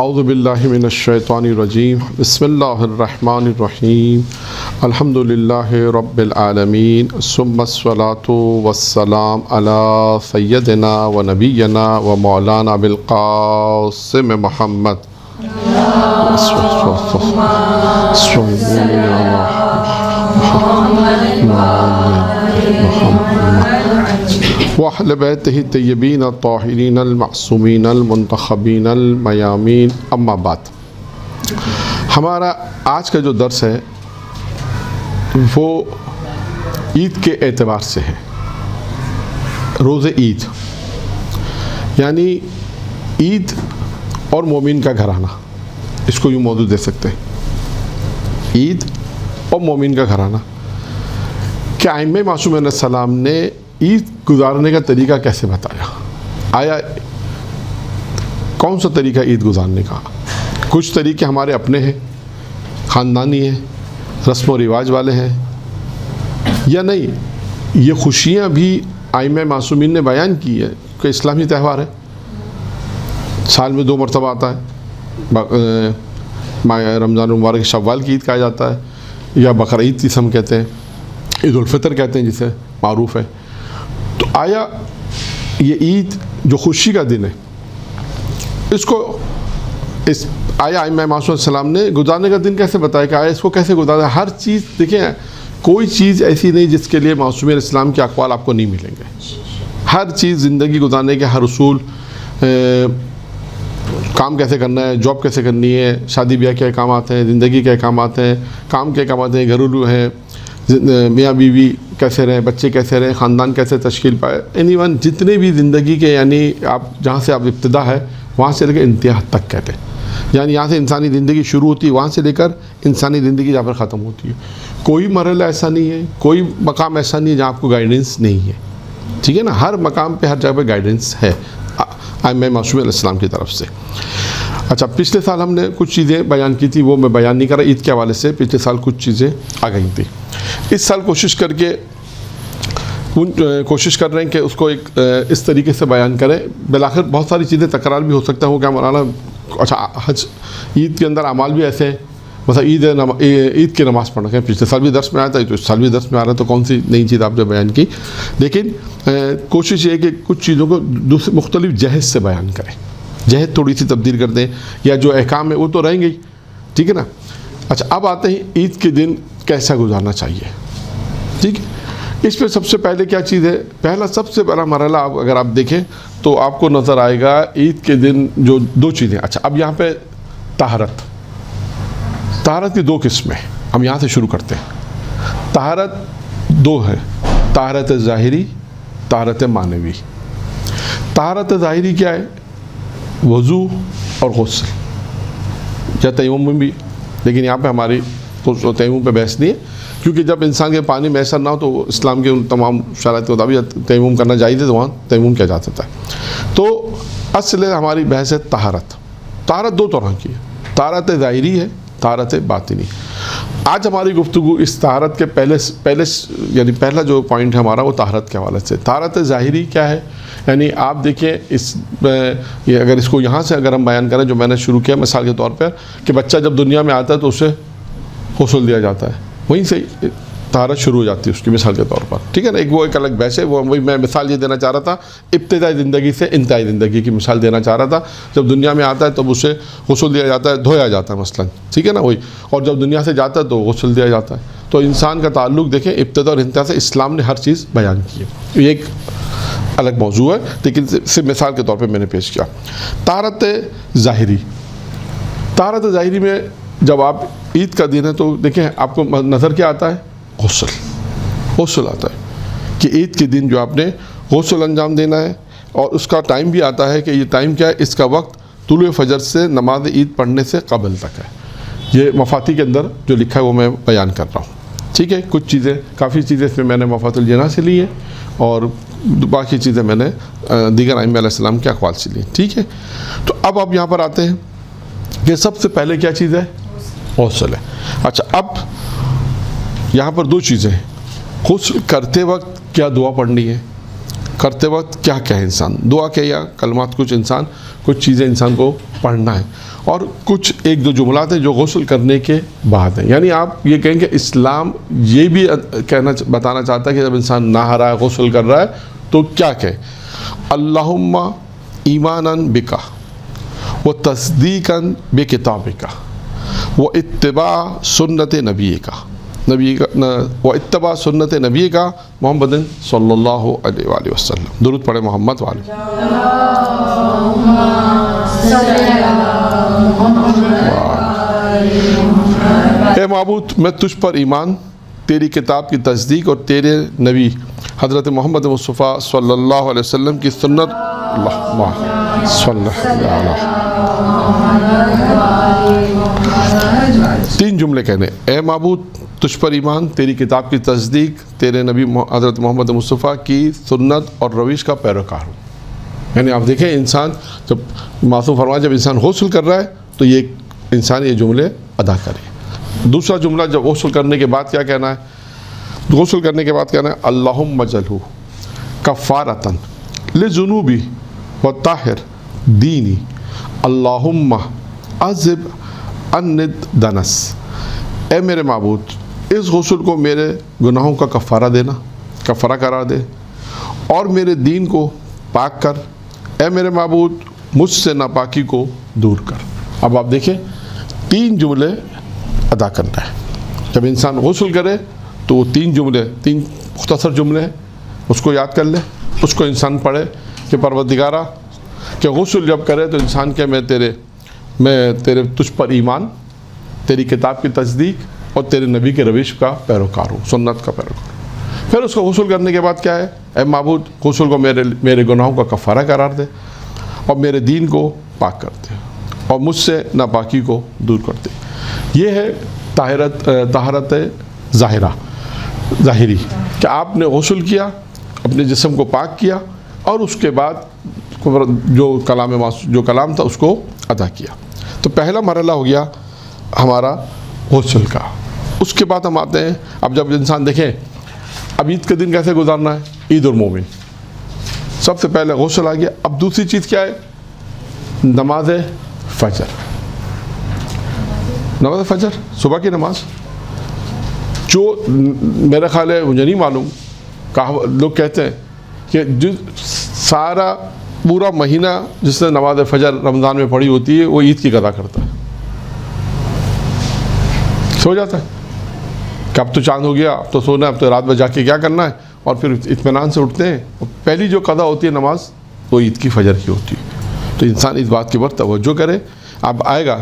اعوذ باللہ من الشیطان الرجیم بسم اللہ الرحمن الرحیم الحمدللہ رب العالمین ثم الصلاۃ والسلام علی سیدنا و نبینا و مولانا بالقاسم محمد وأہل بیتہ الطیبین الطاہرین المعصومین المنتخبین المیامین اما بعد۔ ہمارا آج کا جو درس ہے وہ عید کے اعتبار سے ہے، روز عید، یعنی عید اور مومن کا گھرانہ، اس کو یوں موضوع دے سکتے ہیں، عید اور مومن کا گھرانہ۔ کہ ائمہ معصومین علیہ السلام نے عید گزارنے کا طریقہ کیسے بتایا؟ آیا کون سا طریقہ عید گزارنے کا؟ کچھ طریقے ہمارے اپنے ہیں، خاندانی ہیں، رسم و رواج والے ہیں، یا نہیں یہ خوشیاں بھی ائمہ معصومین نے بیان کی ہے کہ اسلامی تہوار ہے، سال میں 2 مرتبہ آتا ہے، رمضان المبارک شوال کی عید کہا جاتا ہے، یا بقرہ عید جسے ہم کہتے ہیں، عید الفطر کہتے ہیں جسے معروف ہے۔ تو آیا یہ عید جو خوشی کا دن ہے، اس کو آیا ائمہ معصومین علیہ السلام نے گزارنے کا دن کیسے بتایا کہ آیا اس کو کیسے گزارا؟ ہر چیز دیکھیں، کوئی چیز ایسی نہیں جس کے لیے معصومین علیہ السلام کے اقوال آپ کو نہیں ملیں گے۔ ہر چیز زندگی گزارنے کے ہر اصول، کام کیسے کرنا ہے، جاب کیسے کرنی ہے، شادی بیاہ کے احکامات ہیں، زندگی کے احکامات ہیں، کام کے احکامات ہیں، گھریلو ہیں، میاں بیوی کیسے رہیں، بچے کیسے رہیں، خاندان کیسے تشکیل پائے، اینی جتنے بھی زندگی کے، یعنی آپ جہاں سے آپ ابتدا ہے وہاں سے لے کر انتہا تک کہتے ہیں، یعنی یہاں سے انسانی زندگی شروع ہوتی ہے، وہاں سے لے کر انسانی زندگی جہاں پر ختم ہوتی ہے۔ کوئی مرحلہ ایسا نہیں ہے، کوئی مقام ایسا نہیں ہے جہاں آپ کو گائیڈنس نہیں ہے، ٹھیک ہے نا؟ ہر مقام پہ، ہر جگہ پہ گائیڈنس ہے ائمہ معصومین علیہ السلام کی طرف سے۔ اچھا، پچھلے سال ہم نے کچھ چیزیں بیان کی تھی، وہ میں بیان نہیں کر رہا عید کے حوالے سے، پچھلے سال کچھ چیزیں آ گئی تھیں۔ اس سال کوشش کر رہے ہیں کہ اس کو ایک اس طریقے سے بیان کریں، بالآخر بہت ساری چیزیں تکرار بھی ہو سکتا ہے، وہ کیا مولانا اچھا حج عید کے اندر اعمال بھی ایسے ہیں، مثلا عید کی نماز پڑھنا ہے، پچھلے سال بھی درس میں آیا تھا، تو اس سال بھی درس میں آ رہا ہے، تو کون سی نئی چیز آپ نے بیان کی؟ لیکن کوشش یہ ہے کہ کچھ چیزوں کو دوسرے مختلف جہت سے بیان کریں، جہت تھوڑی سی تبدیل کر دیں، یا جو احکام ہے وہ تو رہیں گے ہی، ٹھیک ہے نا؟ اچھا، اب آتے ہیں عید کے دن کیسا گزارنا چاہیے، ٹھیک ہے؟ اس پہ سب سے پہلے کیا چیز ہے؟ پہلا سب سے بڑا مرحلہ اگر آپ دیکھیں تو آپ کو نظر آئے گا عید کے دن جو 2 چیزیں۔ اچھا، اب یہاں پہ طہارت کی 2 قسمیں، ہم یہاں سے شروع کرتے ہیں۔ طہارت 2 ہے، طہارت ظاہری، طہارت معنوی۔ طہارت ظاہری کیا ہے؟ وضو اور غسل، یا تیمم بھی، لیکن یہاں پہ ہماری تیمم پہ بحث نہیں ہے، کیونکہ جب انسان کے پانی میسر نہ ہو تو اسلام کے ان تمام شرائط کے مطابق تیمم کرنا جائز ہے، تو وہاں تیمم کیا جا سکتا ہے۔ تو اصل ہماری بحث ہے طہارت۔ طہارت 2 طرح کی ہے، طہارت ظاہری ہے، طہارت باطنی۔ آج ہماری گفتگو اس طہارت کے پہلے یعنی پہلا جو پوائنٹ ہے ہمارا، وہ طہارت کے حوالے سے۔ طہارت ظاہری کیا ہے؟ یعنی آپ دیکھیں اگر اس کو یہاں سے اگر ہم بیان کریں، جو میں نے شروع کیا مثال کے طور پر، کہ بچہ جب دنیا میں آتا ہے تو اسے غسل دیا جاتا ہے، وہیں سے طہارت شروع ہو جاتی ہے اس کی، مثال کے طور پر، ٹھیک ہے نا؟ وہ ایک الگ بحث ہے، وہی میں مثال یہ دینا چاہ رہا تھا، ابتدائی زندگی سے انتہائی زندگی کی مثال دینا چاہ رہا تھا۔ جب دنیا میں آتا ہے تب اسے غسل دیا جاتا ہے، دھویا جاتا ہے مثلاً، ٹھیک ہے نا؟ وہی، اور جب دنیا سے جاتا ہے تو غسل دیا جاتا ہے۔ تو انسان کا تعلق دیکھیں ابتدا اور انتہا سے اسلام نے ہر چیز بیان کی ہے، یہ ایک الگ موضوع ہے، لیکن صرف مثال کے طور پہ میں نے پیش کیا۔ طہارت ظاہری میں جب آپ عید کا دن ہے تو دیکھیں آپ کو نظر کیا آتا ہے؟ غسل آتا ہے، کہ عید کے دن جو آپ نے غسل انجام دینا ہے، اور اس کا ٹائم بھی آتا ہے کہ یہ ٹائم کیا ہے؟ اس کا وقت طلوع فجر سے نماز عید پڑھنے سے قبل تک ہے۔ یہ مفاتی کے اندر جو لکھا ہے وہ میں بیان کر رہا ہوں، ٹھیک ہے؟ کچھ چیزیں، کافی چیزیں اس میں نے مفات الجناح سے لی ہیں، اور باقی چیزیں میں نے دیگر ائمہ علیہ السلام کے اقوال سے لی، ٹھیک ہے؟ تو اب آپ یہاں پر آتے ہیں کہ سب سے پہلے کیا چیز ہے؟ غسل ہے۔ اچھا، اب یہاں پر 2 چیزیں ہیں، غسل کرتے وقت کیا دعا پڑھنی ہے، کرتے وقت کیا کہے انسان، دعا کہ یا کلمات کچھ چیزیں انسان کو پڑھنا ہے، اور کچھ ایک دو جملات ہیں جو غسل کرنے کے بعد ہیں. یعنی آپ یہ کہیں کہ اسلام یہ بھی بتانا چاہتا ہے کہ جب انسان نہا رہا ہے، غسل کر رہا ہے، تو کیا کہے. اللہم ایماناً بکا و تصدیقاً بکتابکا و اتباع سنت نبی کا و اتباع سنت نبی کا محمد صلی اللہ علیہ وآلہ وسلم. درود پڑھے محمد والے. اے معبود میں تجھ پر ایمان، تیری کتاب کی تصدیق اور تیرے نبی حضرت محمد مصطفیٰ صلی اللہ علیہ وسلم کی سنت اللہم صلی اللہ. تین جملے کہنے. اے معبود تجھ پر ایمان، تیری کتاب کی تصدیق، تیرے نبی حضرت محمد مصطفیٰ کی سنت اور روش کا پیروکار ہوں. یعنی آپ دیکھیں انسان جب معصوم فرمایا جب انسان غسل کر رہا ہے تو انسان یہ جملے ادا کرے. دوسرا جملہ جب غسل کرنے کے بعد کیا کہنا ہے؟ غسل کرنے کے بعد کہنا ہے اللہم اجعلہ کفارۃ لذنوبی وطہر دینی اللہم اذہب عنی الدنس. اے میرے معبود اس غسل کو میرے گناہوں کا کفارہ قرار دے اور میرے دین کو پاک کر. اے میرے معبود مجھ سے ناپاکی کو دور کر. اب آپ دیکھیں تین جملے ادا کرنا ہے. جب انسان غسل کرے تو وہ تین مختصر جملے ہیں، اس کو یاد کر لے، اس کو انسان پڑھے کہ پروردگارہ کہ غسل جب کرے تو انسان کہ میں تیرے تجھ پر ایمان، تیری کتاب کی تصدیق اور تیرے نبی کے روش کا پیروکار ہوں، سنت کا پیروکار ہوں. پھر اس کو غسل کرنے کے بعد کیا ہے؟ اے معبود غسل کو میرے گناہوں کا کفارہ قرار دے اور میرے دین کو پاک کر دے اور مجھ سے ناپاکی کو دور کر دے. یہ ہے طہارت ظاہری کہ آپ نے غسل کیا، اپنے جسم کو پاک کیا اور اس کے بعد جو کلام تھا اس کو ادا کیا. تو پہلا مرحلہ ہو گیا ہمارا غسل کا. اس کے بعد ہم آتے ہیں اب جب انسان دیکھیں اب عید کے دن کیسے گزارنا ہے، عید المومن، سب سے پہلے غسل آ گیا. اب دوسری چیز کیا ہے؟ نماز فجر. نماز فجر صبح کی نماز جو میرا خیال ہے مجھے نہیں معلوم، لوگ کہتے ہیں کہ جو سارا پورا مہینہ جس نے نماز فجر رمضان میں پڑھی ہوتی ہے وہ عید کی قضا کرتا ہے، سو جاتا ہے کہ اب تو چاند ہو گیا، اب تو سونا ہے، اب تو رات میں جا کے کیا کرنا ہے، اور پھر اطمینان سے اٹھتے ہیں. پہلی جو قضا ہوتی ہے نماز وہ عید کی فجر کی ہوتی ہے. تو انسان اس بات کی بات توجہ کرے. اب آئے گا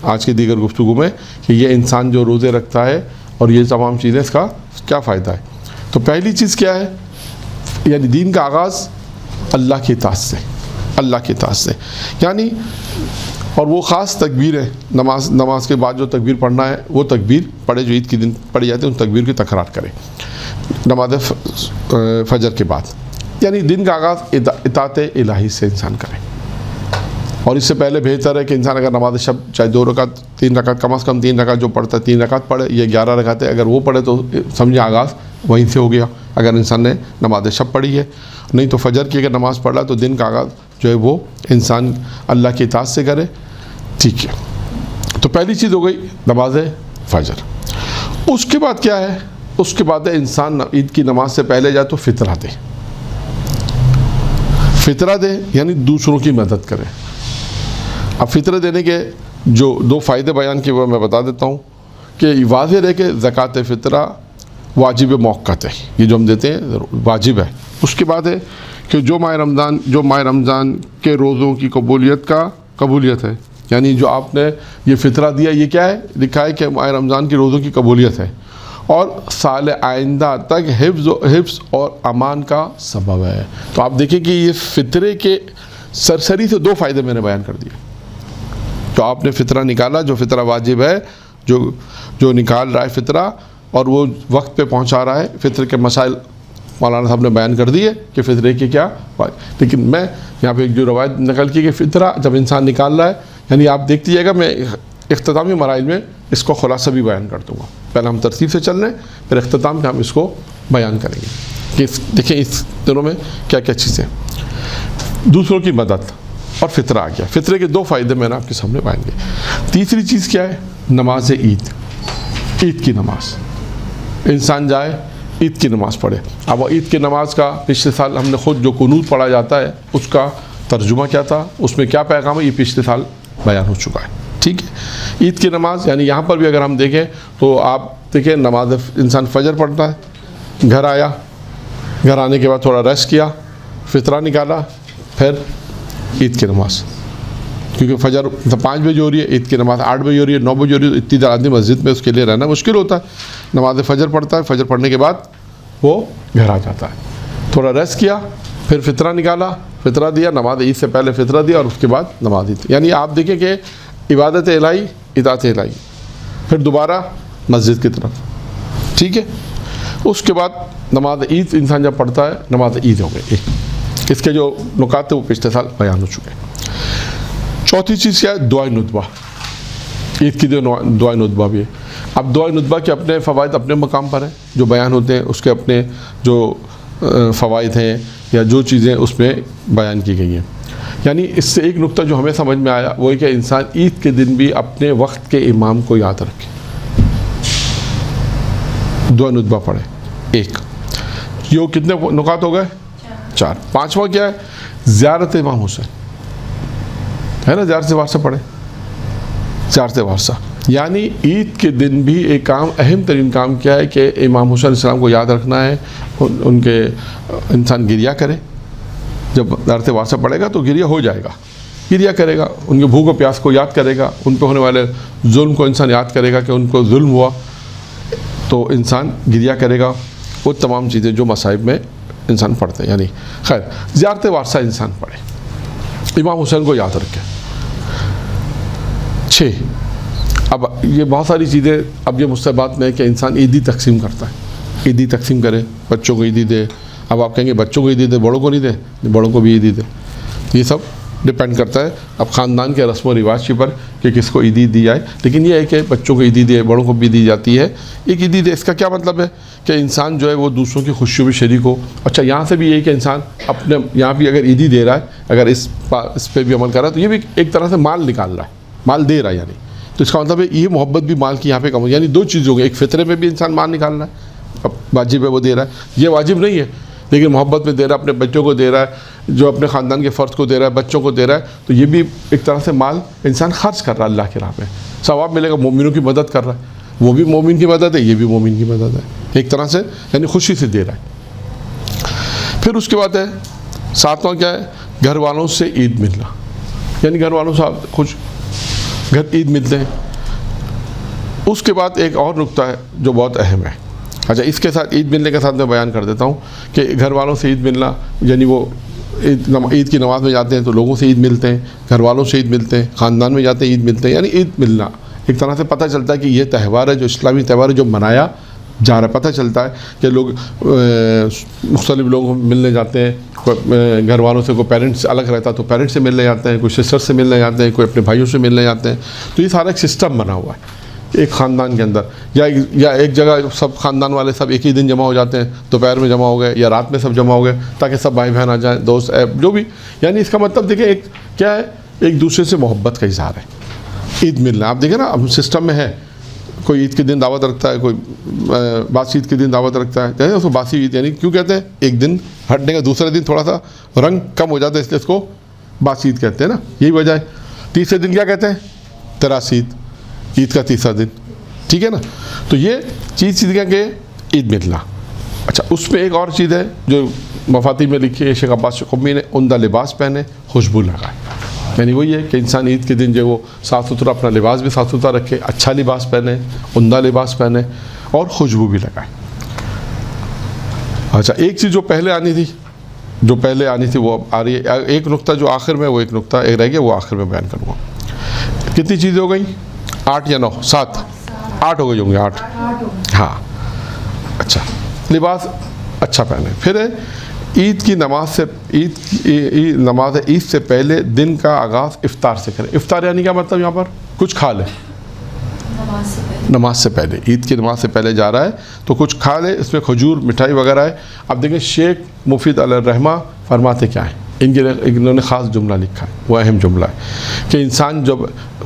آج کی دیگر گفتگو میں کہ یہ انسان جو روزے رکھتا ہے اور یہ تمام چیزیں اس کا کیا فائدہ ہے. تو پہلی چیز کیا ہے؟ یعنی دین کا آغاز اللہ کی اطاعت سے، یعنی اور وہ خاص تکبیر ہے. نماز کے بعد جو تکبیر پڑھنا ہے وہ تکبیر پڑھے جو عید کے دن پڑھی جاتی ہے، ان تکبیر کی تکرار کرے نماز فجر کے بعد. یعنی دن کا آغاز اطاعت الہی سے انسان کرے. اور اس سے پہلے بہتر ہے کہ انسان اگر نماز شب چاہے 2 رکعت 3 رکعت کم از کم 3 رکعت جو پڑھتا ہے 3 رکعت پڑھے، یہ 11 رکعتیں اگر وہ پڑھے تو سمجھے آغاز وہیں سے ہو گیا اگر انسان نے نماز شب پڑھی ہے. نہیں تو فجر کی اگر نماز پڑھ رہا ہے تو دن کا آغاز جو ہے وہ انسان اللہ کی اطاعت سے کرے. ٹھیک ہے، تو پہلی چیز ہو گئی نماز فجر. اس کے بعد کیا ہے؟ اس کے بعد انسان عید کی نماز سے پہلے جائے تو فطرہ دے یعنی دوسروں کی مدد کرے. اب فطرہ دینے کے جو 2 فائدے بیان کیے وہ میں بتا دیتا ہوں کہ واضح رہے کہ زکوٰۃ فطرہ واجب موقت ہے، یہ جو ہم دیتے ہیں واجب ہے. اس کے بعد ہے کہ جو ماہ رمضان کے روزوں کی قبولیت ہے، یعنی جو آپ نے یہ فطرہ دیا یہ کیا ہے؟ لکھا ہے کہ ماہ رمضان کی روزوں کی قبولیت ہے اور سال آئندہ تک حفظ اور امان کا سبب ہے. تو آپ دیکھیں کہ یہ فطرے کے سرسری سے 2 فائدے میں نے بیان کر دیے. تو آپ نے فطرہ نکالا، جو فطرہ واجب ہے، جو نکال رہا ہے فطرہ اور وہ وقت پہ پہنچا رہا ہے، فطر کے مسائل مولانا صاحب نے بیان کر دیے کہ فطرے کی کیا. لیکن میں یہاں پہ جو روایت نقل کی کہ فطرہ جب انسان نکال رہا ہے، یعنی آپ دیکھتے جائے گا میں اختتامی مراحل میں اس کو خلاصہ بھی بیان کر دوں گا. پہلے ہم ترتیب سے چل رہے ہیں، پھر اختتام میں ہم اس کو بیان کریں گے. کہ دیکھیں اس دنوں میں کیا کیا چیزیں. دوسروں کی مدد اور فطرہ آ گیا. فطرے کے 2 فائدے میں نے آپ کے سامنے پائیں گے. تیسری چیز کیا ہے؟ نماز عید. عید کی نماز انسان جائے عید کی نماز پڑھے. اب عید کی نماز کا پچھلے سال ہم نے خود جو قنوت پڑھا جاتا ہے اس کا ترجمہ کیا تھا, اس میں کیا پیغام ہے, یہ پچھلے سال بیان ہو چکا ہے. ٹھیک ہے. عید کی نماز یعنی یہاں پر بھی اگر ہم دیکھیں تو آپ دیکھیں نماز انسان فجر پڑھتا ہے, گھر آیا, گھر آنے کے بعد تھوڑا ریسٹ کیا, فطرہ نکالا, پھر عید کی نماز. کیونکہ فجر 5 بجے ہو رہی ہے, عید کی نماز 8 بجے ہو رہی ہے, 9 بجے ہو رہی ہے, اتنی دیر آدمی مسجد میں اس کے لیے رہنا مشکل ہوتا ہے. نماز فجر پڑھتا ہے, فجر پڑھنے کے بعد وہ گھر آ جاتا ہے, تھوڑا ریسٹ کیا, پھر فطرہ نکالا, فطرہ دیا, نماز عید سے پہلے فطرہ دیا اور اس کے بعد نماز عید. یعنی آپ دیکھیں کہ عبادت الہی, اطاعت الہی, پھر دوبارہ مسجد کی طرف. ٹھیک ہے. اس کے بعد نماز عید انسان جب پڑھتا ہے, نماز عید ہو گئی. اس کے جو نکات تھے وہ پچھلے سال بیان ہو چکے ہیں. چوتھی چیز کیا ہے؟ دعائے ندبہ. عید کی دعائے ندبہ بھی ہے. اب دعائے ندبہ کے اپنے فوائد اپنے مقام پر ہیں جو بیان ہوتے ہیں, اس کے اپنے جو فوائد ہیں یا جو چیزیں اس میں بیان کی گئی ہیں. یعنی اس سے ایک نقطہ جو ہمیں سمجھ میں آیا وہ ہے کہ انسان عید کے دن بھی اپنے وقت کے امام کو یاد رکھے, دعائے ندبہ پڑھے. ایک یہ کتنے نکات ہو گئے؟ 4. 5واں کیا ہے؟ زیارت امام حسین ہے نا, زیارت وارثہ پڑھے. زیارت وارثہ یعنی عید کے دن بھی ایک کام, اہم ترین کام کیا ہے کہ امام حسین علیہ السلام کو یاد رکھنا ہے. ان کے انسان گریہ کرے. جب زیارت وارثہ پڑھے گا تو گریہ ہو جائے گا, گریہ کرے گا, ان کے بھوک و پیاس کو یاد کرے گا, ان پہ ہونے والے ظلم کو انسان یاد کرے گا کہ ان کو ظلم ہوا تو انسان گریہ کرے گا. وہ تمام چیزیں جو مصائب میں انسان پڑھتے ہیں. یعنی خیر زیارت وارثہ انسان پڑھے, امام حسین کو یاد رکھے. 6 اب یہ بہت ساری چیزیں اب یہ مستحبات میں ہے کہ انسان عیدی تقسیم کرتا ہے. عیدی تقسیم کرے, بچوں کو عیدی دے. اب آپ کہیں گے بچوں کو عیدی دے, بڑوں کو نہیں دے, بڑوں کو بھی عیدی دے. یہ سب ڈپینڈ کرتا ہے اب خاندان کے رسم و رواج پر کہ کس کو عیدی دی جائے. لیکن یہ ہے کہ بچوں کو عیدی دے, بڑوں کو بھی دی جاتی ہے. ایک عیدی دے اس کا کیا مطلب ہے کہ انسان جو ہے وہ دوسروں کی خوشیوں میں شریک ہو. اچھا یہاں سے بھی یہی کہ انسان اپنے یہاں بھی اگر عیدی دے رہا ہے, اگر اس پہ بھی عمل کر رہا ہے تو یہ بھی ایک طرح سے مال نکال رہا ہے, مال دے رہا ہے. یعنی تو اس کا مطلب ہے یہ محبت بھی مال کی یہاں پہ کم ہو. یعنی 2 چیز ہو گئی, ایک فطرے میں بھی انسان مال نکال رہا ہے, اب واجب ہے وہ دے رہا ہے, یہ واجب نہیں ہے لیکن محبت میں دے رہا ہے, اپنے بچوں کو دے رہا ہے, جو اپنے خاندان کے فرد کو دے رہا ہے, بچوں کو دے رہا ہے. تو یہ بھی ایک طرح سے مال انسان خرچ کر رہا ہے اللہ کی راہ میں, ثواب ملے گا. مومنوں کی مدد کر رہا ہے, وہ بھی مومن کی مدد ہے, یہ بھی مومن کی مدد ہے, ایک طرح سے یعنی خوشی سے دے رہا ہے. پھر اس کے بعد ہے 7واں کیا ہے؟ گھر والوں سے عید ملنا. یعنی گھر والوں سے خوش گھر عید ملتے ہیں. اس کے بعد ایک اور نقطہ ہے جو بہت اہم ہے. اچھا اس کے ساتھ عید ملنے کے ساتھ میں بیان کر دیتا ہوں کہ گھر والوں سے عید ملنا یعنی وہ عید کی نماز میں جاتے ہیں تو لوگوں سے عید ملتے ہیں, گھر والوں سے عید ملتے ہیں, خاندان میں جاتے ہیں عید ملتے ہیں. یعنی عید ملنا ایک طرح سے پتہ چلتا ہے کہ یہ تہوار ہے جو اسلامی تہوار ہے جو منایا جا رہا ہے. پتہ چلتا ہے کہ لوگ مختلف لوگ ملنے جاتے ہیں, گھر والوں سے کوئی پیرنٹس الگ رہتا تو پیرنٹس سے ملنے جاتے ہیں, کوئی سسٹر سے ملنے جاتے ہیں, کوئی اپنے بھائیوں سے ملنے جاتے ہیں. تو یہ سارا ایک سسٹم بنا ہوا ہے ایک خاندان کے اندر, یا ایک جگہ سب خاندان والے سب ایک ہی دن جمع ہو جاتے ہیں, دوپہر میں جمع ہو گئے یا رات میں سب جمع ہو گئے تاکہ سب بھائی بہن آ جائیں, دوست جو بھی. یعنی اس کا مطلب دیکھیں ایک کیا ہے, ایک دوسرے سے محبت کا اظہار ہے عید ملنا. آپ دیکھیں نا اب سسٹم میں ہے, کوئی عید کے دن دعوت رکھتا ہے, کوئی باسی عید کے دن دعوت رکھتا ہے, اس کو باسی عید یعنی کیوں کہتے ہیں, ایک دن ہٹنے کا دوسرے دن تھوڑا سا رنگ کم ہو جاتا ہے اس لیے اس کو باسی عید کہتے ہیں نا, یہی وجہ ہے. تیسرے دن کیا کہتے ہیں؟ تراسی عید, عید کا تیسرا دن. ٹھیک ہے نا. تو یہ چیز کہ عید ملنا. اچھا اس میں ایک اور چیز ہے جو مفاتیح میں لکھی ہے شیخ عباس قمی نے, عمدہ لباس پہنے, خوشبو لگائے. یعنی وہی ہے کہ انسان عید کے دن جو وہ صاف ستھرا اپنا لباس بھی صاف ستھرا رکھے, اچھا لباس پہنے, عمدہ لباس پہنے اور خوشبو بھی لگائے. اچھا ایک چیز جو پہلے آنی تھی وہ اب آ رہی ہے. ایک نقطہ جو آخر میں, وہ ایک نقطہ ایک رہ گیا وہ آخر میں بیان کروں گا. کتنی چیزیں ہو گئیں؟ 8 یا 9 7 8 ہو گئی ہوں گے 8. ہاں اچھا لباس اچھا پہنے. پھر ہے عید کی نماز سے نماز عید سے پہلے دن کا آغاز افطار سے کریں. افطار یعنی کیا مطلب؟ یہاں پر کچھ کھا لیں, نماز سے پہلے، عید کی نماز سے پہلے جا رہا ہے تو کچھ کھا لے، اس میں کھجور مٹھائی وغیرہ ہے۔ اب دیکھیں شیخ مفید علیہ الرحمہ فرماتے کیا ہیں، انہوں نے خاص جملہ لکھا ہے، وہ اہم جملہ ہے کہ انسان جب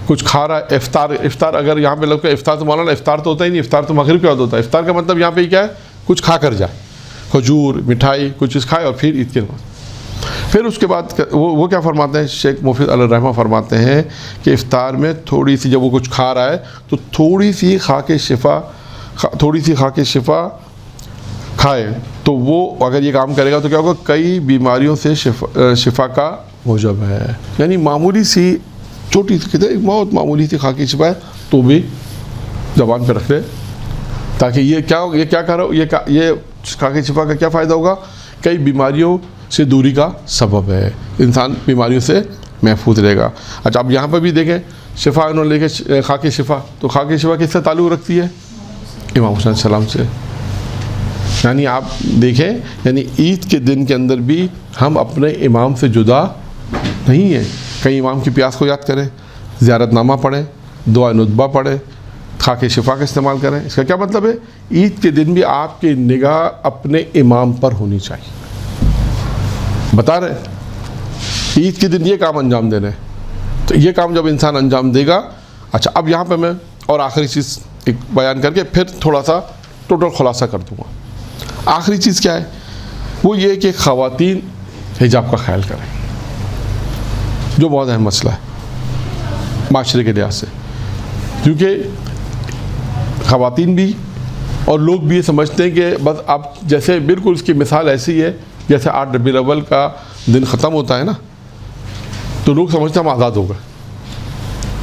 کچھ کھا رہا ہے، افطار اگر یہاں پہ لوگ کہ افطار تو مولانا افطار تو ہوتا ہی نہیں، افطار تو مغرب کے بعد ہوتا ہے۔ افطار کا مطلب یہاں پہ کیا ہے، کچھ کھا کر جائے، کھجور مٹھائی کچھ چیز کھائے اور پھر عید کی نماز۔ پھر اس کے بعد وہ کیا فرماتے ہیں، شیخ مفید علیہ الرحمہ فرماتے ہیں کہ افطار میں تھوڑی سی، جب وہ کچھ کھا رہا ہے تو تھوڑی سی خاک شفا کھائے تو وہ اگر یہ کام کرے گا تو کیا ہوگا، کئی بیماریوں سے شفا کا موجب ہے۔ یعنی معمولی سی چھوٹی سی، کہتے ہیں بہت معمولی سی خاکی شفا ہے تو بھی زبان پہ رکھ لے، تاکہ یہ کیا کرو، یہ خاکی شفا کا کیا فائدہ ہوگا، کئی بیماریوں سے دوری کا سبب ہے، انسان بیماریوں سے محفوظ رہے گا۔ اچھا اب یہاں پہ بھی دیکھیں شفا انہوں نے لے کے خاکی شفا، تو خاکی شفا کس سے تعلق رکھتی ہے، امام حسین السلام سے۔ یعنی آپ دیکھیں، یعنی عید کے دن کے اندر بھی ہم اپنے امام سے جدا نہیں ہیں۔ کئی امام کی پیاس کو یاد کریں، زیارت نامہ پڑھیں، دعا ندبہ پڑھیں، خاک شفا کا استعمال کریں۔ اس کا کیا مطلب ہے، عید کے دن بھی آپ کی نگاہ اپنے امام پر ہونی چاہیے۔ بتا رہے ہیں عید کے دن یہ کام انجام دینا ہے، تو یہ کام جب انسان انجام دے گا۔ اچھا اب یہاں پہ میں اور آخری چیز ایک بیان کر کے پھر تھوڑا سا ٹوٹل خلاصہ کر دوں گا۔ آخری چیز کیا ہے، وہ یہ کہ خواتین حجاب کا خیال کریں، جو بہت اہم مسئلہ ہے معاشرے کے لحاظ سے، کیونکہ خواتین بھی اور لوگ بھی یہ سمجھتے ہیں کہ بس اب جیسے بالکل اس کی مثال ایسی ہے جیسے 8 ربیع الاول کا دن ختم ہوتا ہے نا، تو لوگ سمجھتے ہیں ہم آزاد ہو گئے،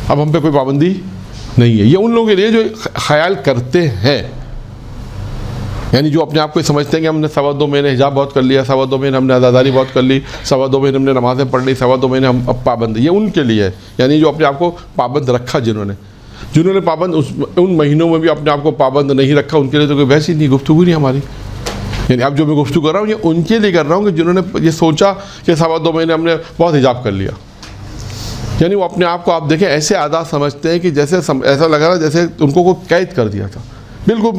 اب ہم پہ کوئی پابندی نہیں ہے۔ یہ ان لوگوں کے لیے جو خیال کرتے ہیں، یعنی جو اپنے آپ کو سمجھتے ہیں کہ ہم نے 2.25 مہینے حجاب بہت کر لیا، 2.25 مہینے ہم نے عزاداری بہت کر لی، 2.25 مہینے ہم نے نمازیں پڑھ لی، 2.25 مہینے ہم اب پابند، یہ ان کے لیے ہے۔ یعنی جو اپنے آپ کو پابند رکھا، جنہوں نے پابند ان مہینوں میں بھی اپنے آپ کو پابند نہیں رکھا، ان کے لیے تو کوئی بحث ہی نہیں، گفتگو نہیں ہماری۔ یعنی اب جو میں گفتگو کر رہا ہوں یہ ان کے لیے کر رہا ہوں کہ جنہوں نے یہ سوچا کہ 2.25 مہینے ہم نے بہت حجاب کر لیا، یعنی وہ اپنے آپ کو آپ دیکھیں ایسے عادات سمجھتے ہیں کہ جیسے ایسا لگ رہا ہے جیسے ان کو کوئی قید کر دیا تھا۔ بالکل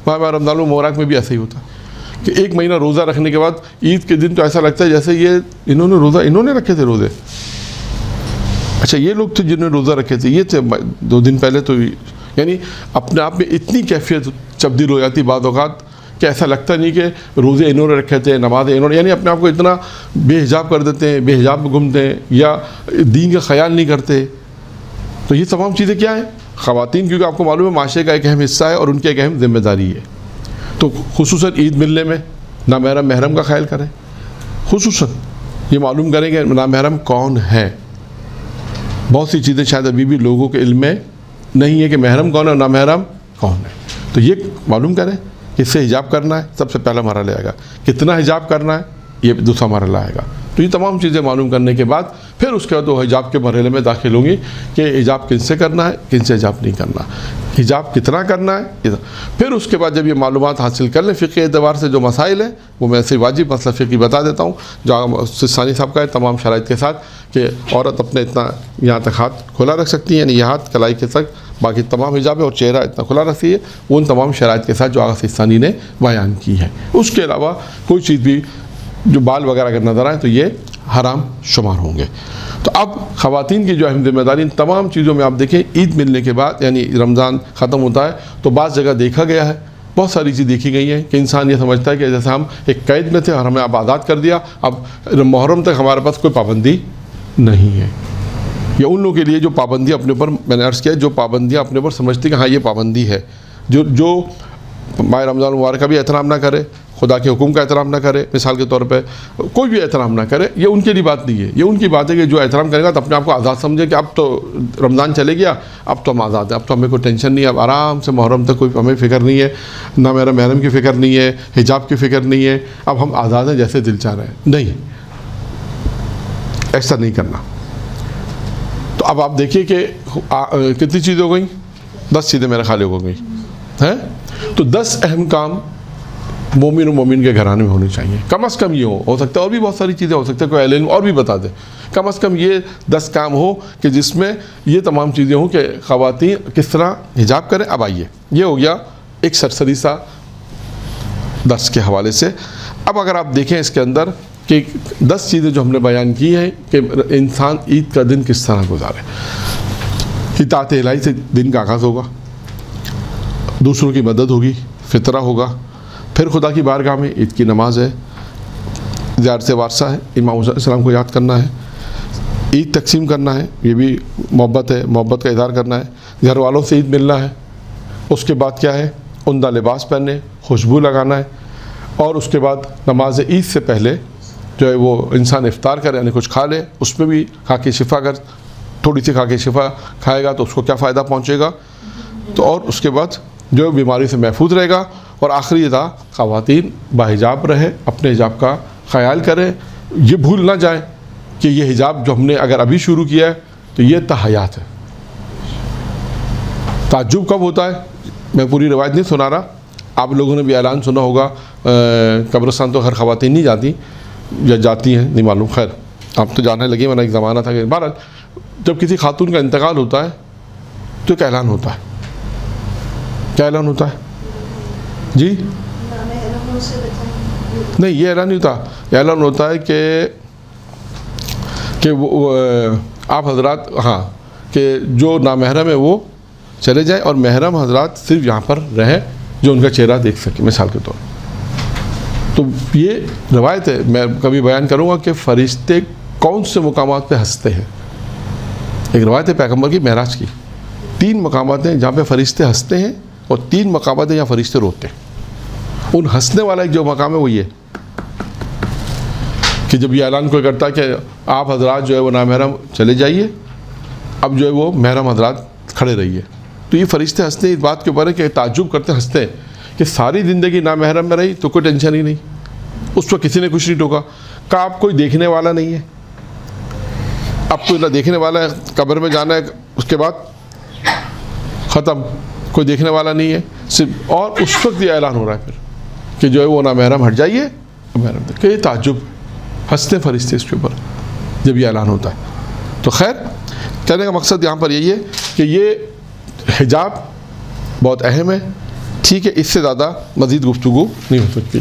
ماہ رمضان المبارک میں بھی ایسا ہی ہوتا ہے کہ 1 مہینہ روزہ رکھنے کے بعد عید کے دن تو ایسا لگتا ہے جیسے یہ انہوں نے رکھے تھے روزے۔ اچھا یہ لوگ تھے جنہوں نے روزہ رکھے تھے، یہ تھے 2 دن پہلے، تو یعنی اپنے آپ میں اتنی کیفیت تبدیل ہو جاتی بعض اوقات کہ ایسا لگتا نہیں کہ روزے انہوں نے رکھے تھے، نمازیں انہوں نے، یعنی اپنے آپ کو اتنا بے حجاب کر دیتے ہیں، بے حجاب میں گھومتے ہیں یا دین کا خیال نہیں کرتے۔ تو یہ تمام چیزیں کیا ہیں، خواتین کیونکہ آپ کو معلوم ہے معاشرے کا ایک اہم حصہ ہے اور ان کی ایک اہم ذمہ داری ہے، تو خصوصاً عید ملنے میں نامحرم محرم کا خیال کریں، خصوصاً یہ معلوم کریں کہ نامحرم کون ہے۔ بہت سی چیزیں شاید ابھی بھی لوگوں کے علم میں نہیں ہے کہ محرم کون ہے اور نامحرم کون ہے، تو یہ معلوم کریں۔ کس سے حجاب کرنا ہے، سب سے پہلا مرحلہ آئے گا، کتنا حجاب کرنا ہے یہ دوسرا مرحلہ آئے گا۔ تو یہ تمام چیزیں معلوم کرنے کے بعد پھر اس کے بعد وہ حجاب کے مرحلے میں داخل ہوں گی کہ حجاب کن سے کرنا ہے، کن سے حجاب نہیں کرنا، حجاب کتنا کرنا ہے۔ پھر اس کے بعد جب یہ معلومات حاصل کر لیں، فقہ اعتبار سے جو مسائل ہیں وہ میں ایسے واجب مسئلہ فقہی بتا دیتا ہوں جو ثانی صاحب کا ہے، تمام شرائط کے ساتھ کہ عورت اپنے اتنا یہاں تک ہاتھ کھلا رکھ سکتی ہے، یعنی یہ ہاتھ کلائی کے تک، باقی تمام حجاب ہے، اور چہرہ اتنا کھلا رکھتی ہے، وہ ان تمام شرائط کے ساتھ جو آغا سستانی نے بیان کی ہے۔ اس کے علاوہ کوئی چیز بھی جو بال وغیرہ اگر نظر آئیں تو یہ حرام شمار ہوں گے۔ تو اب خواتین کی جو اہم ذمہ داری ان تمام چیزوں میں آپ دیکھیں، عید ملنے کے بعد یعنی رمضان ختم ہوتا ہے تو بعض جگہ دیکھا گیا ہے، بہت ساری چیز دیکھی گئی ہیں کہ انسان یہ سمجھتا ہے کہ جیسے ہم ایک قید میں تھے اور ہمیں اب آزاد کر دیا، اب محرم تک ہمارے پاس کوئی پابندی نہیں ہے۔ یہ ان لوگوں کے لیے جو پابندیاں اپنے اوپر، میں نے عرض کیا، جو پابندیاں اپنے اوپر سمجھتے ہیں کہ ہاں یہ پابندی ہے، جو ماہ رمضان المبارک کا بھی احترام نہ کرے، خدا کے حکم کا احترام نہ کرے، مثال کے طور پہ کوئی بھی احترام نہ کرے، یہ ان کے لیے بات نہیں ہے۔ یہ ان کی بات ہے کہ جو احترام کرے گا تو اپنے آپ کو آزاد سمجھے کہ اب تو رمضان چلے گیا، اب تو ہم آزاد ہیں، اب تو ہمیں کوئی ٹینشن نہیں ہے، اب آرام سے محرم تک کوئی ہمیں فکر نہیں ہے، نہ میرا محرم کی فکر نہیں ہے، حجاب کی فکر نہیں ہے، اب ہم آزاد ہیں جیسے دل چاہ رہے ہیں۔ نہیں، ایسا نہیں کرنا۔ تو اب آپ دیکھیے کہ کتنی چیزیں ہو گئیں، 10 چیزیں میرے خیال ہو گئی ہیں۔ تو 10 اہم کام مومن و مومن کے گھرانے میں ہونی چاہیے. کم از کم یہ ہو سکتا ہے اور بھی بہت ساری چیزیں ہو سکتی ہیں, کوئی اہل علم اور بھی بتا دے. کم از کم یہ 10 کام ہو کہ جس میں یہ تمام چیزیں ہوں کہ خواتین کس طرح حجاب کریں. اب آئیے, یہ ہو گیا ایک سرسری سا درس کے حوالے سے. اب اگر آپ دیکھیں اس کے اندر کہ 10 چیزیں جو ہم نے بیان کی ہیں کہ انسان عید کا دن کس طرح گزارے. اطاعت الہی سے دن کا آغاز ہوگا, دوسروں کی مدد ہوگی, فطرہ ہوگا, پھر خدا کی بارگاہ میں عید کی نماز ہے, زیارت وارثہ ہے, امام حسین علیہ السلام کو یاد کرنا ہے, عید تقسیم کرنا ہے, یہ بھی محبت ہے, محبت کا اظہار کرنا ہے, گھر والوں سے عید ملنا ہے. اس کے بعد کیا ہے, عمدہ لباس پہننے, خوشبو لگانا ہے, اور اس کے بعد نماز عید سے پہلے جو ہے وہ انسان افطار کرے, یعنی کچھ کھا لے. اس میں بھی کھا کے شفا, اگر تھوڑی سی کھا کے شفا کھائے گا تو اس کو کیا فائدہ پہنچے گا. تو اور اس کے بعد جو بیماری سے محفوظ رہے گا. اور آخری یہ تھا, خواتین باحجاب رہے, اپنے حجاب کا خیال کریں. یہ بھول نہ جائیں کہ یہ حجاب جو ہم نے اگر ابھی شروع کیا ہے تو یہ تحیات ہے. تعجب کب ہوتا ہے, میں پوری روایت نہیں سنا رہا, آپ لوگوں نے بھی اعلان سنا ہوگا, قبرستان تو ہر خواتین نہیں جاتی یا جاتی ہیں نہیں معلوم, خیر آپ تو جانے لگے, ورنہ ایک زمانہ تھا کہ بہرحال جب کسی خاتون کا انتقال ہوتا ہے تو ایک اعلان ہوتا ہے. کیا اعلان ہوتا ہے جی؟ نہیں, یہ اعلان نہیں ہوتا. یہ اعلان ہوتا ہے کہ وہ آپ حضرات, ہاں, کہ جو نامحرم ہے وہ چلے جائیں اور محرم حضرات صرف یہاں پر رہیں جو ان کا چہرہ دیکھ سکے, مثال کے طور. تو یہ روایت ہے, میں کبھی بیان کروں گا کہ فرشتے کون سے مقامات پہ ہنستے ہیں. ایک روایت ہے پیغمبر کی معراج کی, 3 مقامات ہیں جہاں پہ فرشتے ہنستے ہیں اور 3 مقامات ہیں جہاں فرشتے روتے ہیں. ان ہنسنے والا ایک جو مقام ہے وہ یہ کہ جب یہ اعلان کوئی کرتا ہے کہ آپ حضرات جو ہے وہ نامحرم چلے جائیے, اب جو ہے وہ محرم حضرات کھڑے رہیے. تو یہ فرشتے ہنستے ہیں اس بات کے اوپر ہے کہ تعجب کرتے ہنستے ہیں کہ ساری زندگی نامحرم میں رہی تو کوئی ٹینشن ہی نہیں, اس وقت کسی نے کچھ نہیں ٹوکا. کہ آپ کوئی دیکھنے والا نہیں ہے, اب کوئی نہ دیکھنے والا ہے, قبر میں جانا ہے, اس کے بعد ختم, کوئی دیکھنے والا نہیں ہے صرف. اور اس وقت یہ اعلان ہو رہا ہے پھر کہ جو ہے وہ نامحرم ہٹ جائیے, محرم کہ یہ تعجب ہنستے فرشتے اس کے اوپر جب یہ اعلان ہوتا ہے. تو خیر کہنے کا مقصد یہاں پر یہی ہے کہ یہ حجاب بہت اہم ہے, ٹھیک ہے, اس سے زیادہ مزید گفتگو نہیں ہو سکتی.